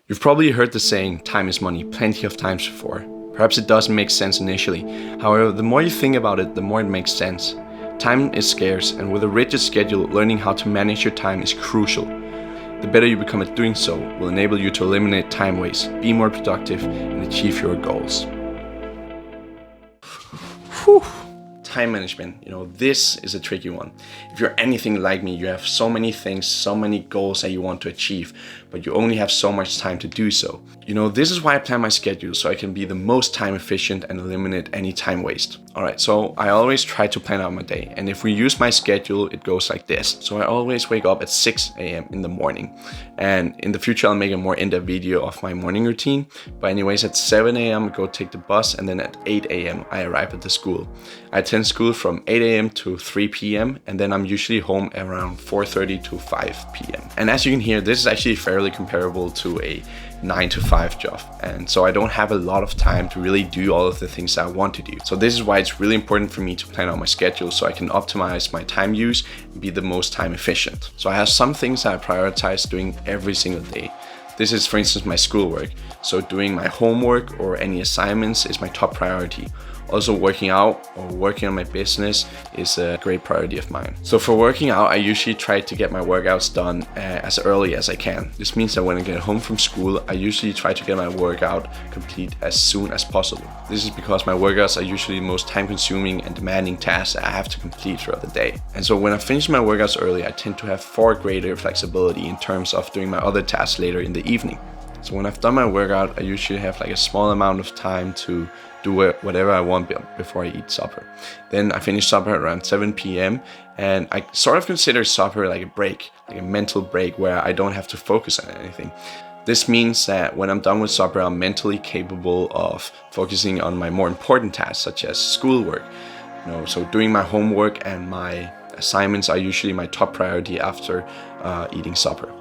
You've probably heard the saying, time is money, plenty of times before. Perhaps it doesn't make sense initially. However, the more you think about it, the more it makes sense. Time is scarce, and with a rigid schedule, learning how to manage your time is crucial. The better you become at doing so will enable you to eliminate time waste, be more productive, and achieve your goals. Whew. Time management, this is a tricky one. If you're anything like me, you have so many things, so many goals that you want to achieve, but you only have so much time to do so. This is why I plan my schedule, so I can be the most time efficient and eliminate any time waste. Alright, so I always try to plan out my day, and if we use my schedule, it goes like this. So I always wake up at 6 a.m. in the morning, and in the future I'll make a more in-depth video of my morning routine. But anyways, at 7 a.m. I go take the bus, and then at 8 a.m. I arrive at the school. I attend school from 8 a.m. to 3 p.m. and then I'm usually home around 4:30 to 5 p.m. And as you can hear, this is actually fairly comparable to a 9 to 5 job, and so I don't have a lot of time to really do all of the things that I want to do. So this is why it's really important for me to plan out my schedule so I can optimize my time use and be the most time efficient. So I have some things that I prioritize doing every single day. This is, for instance, my schoolwork. So doing my homework or any assignments is my top priority. Also, working out or working on my business is a great priority of mine. So for working out, I usually try to get my workouts done as early as I can. This means that when I get home from school, I usually try to get my workout complete as soon as possible. This is because my workouts are usually the most time-consuming and demanding tasks that I have to complete throughout the day. And so when I finish my workouts early, I tend to have far greater flexibility in terms of doing my other tasks later in the evening. So when I've done my workout, I usually have a small amount of time to do whatever I want before I eat supper. Then I finish supper around 7 p.m. and I sort of consider supper like a break, like a mental break where I don't have to focus on anything. This means that when I'm done with supper, I'm mentally capable of focusing on my more important tasks, such as schoolwork. So doing my homework and my assignments are usually my top priority after eating supper.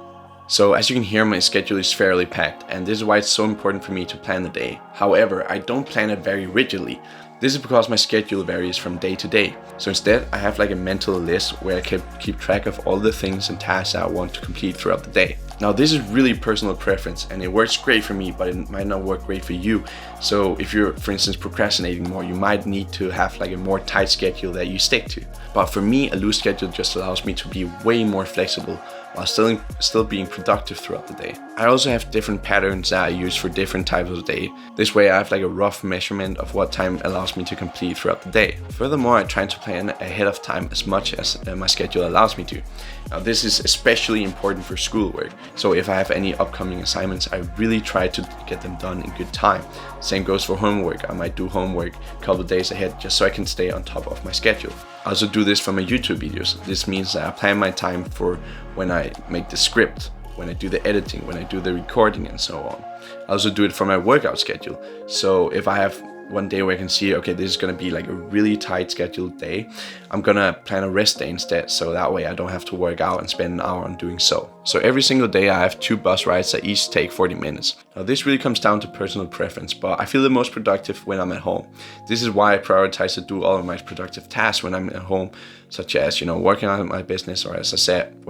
So as you can hear, my schedule is fairly packed, and this is why it's so important for me to plan the day. However, I don't plan it very rigidly. This is because my schedule varies from day to day. So instead, I have a mental list where I can keep track of all the things and tasks I want to complete throughout the day. Now, this is really personal preference, and it works great for me, but it might not work great for you. So if you're, for instance, procrastinating more, you might need to have a more tight schedule that you stick to. But for me, a loose schedule just allows me to be way more flexible while still being productive throughout the day. I also have different patterns that I use for different types of day. This way I have a rough measurement of what time allows me to complete throughout the day. Furthermore, I try to plan ahead of time as much as my schedule allows me to. Now, this is especially important for schoolwork. So if I have any upcoming assignments, I really try to get them done in good time. Same goes for homework. I might do homework a couple of days ahead just so I can stay on top of my schedule. I also do this for my YouTube videos. This means that I plan my time for when I make the script, when I do the editing, when I do the recording, and so on. I also do it for my workout schedule. So if I have one day where I can see, okay, this is gonna be a really tight scheduled day, I'm gonna plan a rest day instead, so that way I don't have to work out and spend an hour on doing so. So every single day I have 2 bus rides that each take 40 minutes. Now this really comes down to personal preference, but I feel the most productive when I'm at home. This is why I prioritize to do all of my productive tasks when I'm at home, such as working on my business, or as I said,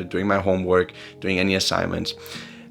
doing my homework, doing any assignments.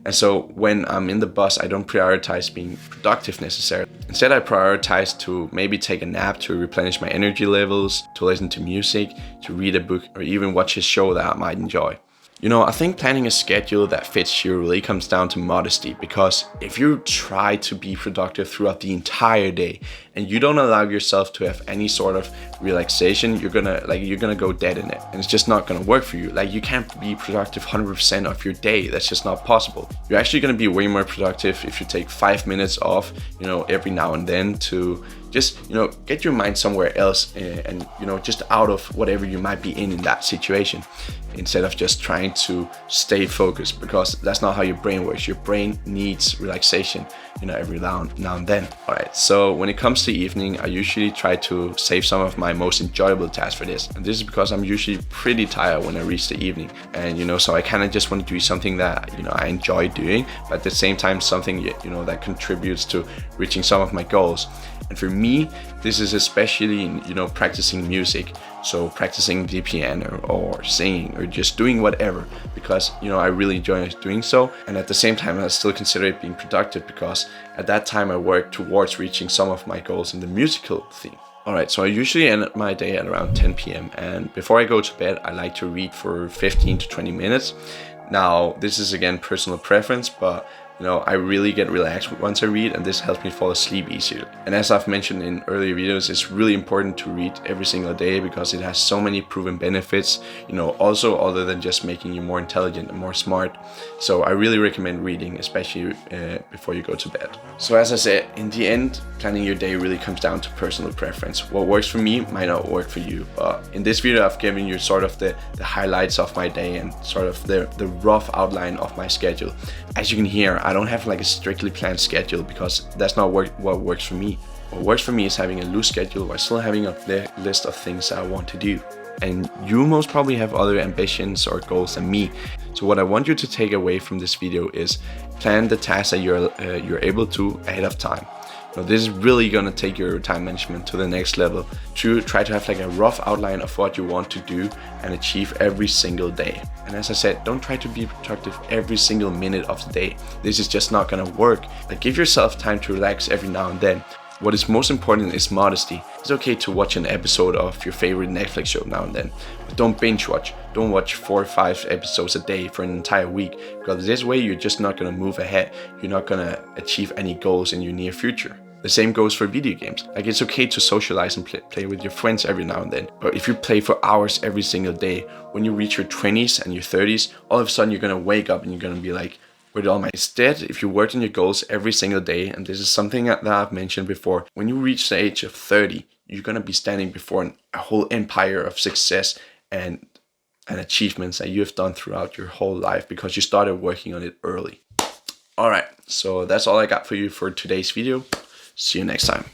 And so when I'm in the bus, I don't prioritize being productive necessarily. Instead, I prioritize to maybe take a nap to replenish my energy levels, to listen to music, to read a book, or even watch a show that I might enjoy. I think planning a schedule that fits you really comes down to modesty, because if you try to be productive throughout the entire day and you don't allow yourself to have any sort of relaxation, you're gonna go dead in it, and it's just not gonna work for you. You can't be productive 100% of your day. That's just not possible. You're actually gonna be way more productive if you take 5 minutes off, every now and then to just, get your mind somewhere else and just out of whatever you might be in that situation, instead of just trying to stay focused, because that's not how your brain works. Your brain needs relaxation, every now and then. All right, so when it comes to evening, I usually try to save some of my most enjoyable tasks for this. And this is because I'm usually pretty tired when I reach the evening. And, so I kind of just want to do something that, I enjoy doing, but at the same time, something, that contributes to reaching some of my goals. And for me, this is especially in, practicing music. So practicing the piano or singing or just doing whatever, because, I really enjoy doing so. And at the same time, I still consider it being productive because at that time I work towards reaching some of my goals in the musical theme. Alright, so I usually end my day at around 10 p.m. and before I go to bed, I like to read for 15 to 20 minutes. Now, this is again personal preference, but I really get relaxed once I read, and this helps me fall asleep easier. And as I've mentioned in earlier videos, it's really important to read every single day because it has so many proven benefits, also other than just making you more intelligent and more smart. So I really recommend reading, especially before you go to bed. So as I said, in the end, planning your day really comes down to personal preference. What works for me might not work for you, but in this video I've given you sort of the highlights of my day and sort of the rough outline of my schedule. As you can hear, I don't have like a strictly planned schedule because that's not what works for me. What works for me is having a loose schedule while still having a list of things I want to do. And you most probably have other ambitions or goals than me. So what I want you to take away from this video is plan the tasks that you're able to ahead of time. This is really gonna take your time management to the next level. Try to have like a rough outline of what you want to do and achieve every single day. And as I said, don't try to be productive every single minute of the day. This is just not gonna work. Like, give yourself time to relax every now and then. What is most important is modesty. It's okay to watch an episode of your favorite Netflix show now and then, but don't binge watch. Don't watch 4 or 5 episodes a day for an entire week, because this way you're just not gonna move ahead. You're not gonna achieve any goals in your near future. The same goes for video games. Like, it's okay to socialize and play with your friends every now and then. But if you play for hours every single day, when you reach your 20s and your 30s, all of a sudden you're gonna wake up and you're gonna be like, with all my instead, if you worked on your goals every single day, and this is something that I've mentioned before, when you reach the age of 30, you're gonna be standing before a whole empire of success and achievements that you have done throughout your whole life because you started working on it early. Alright, so that's all I got for you for today's video. See you next time.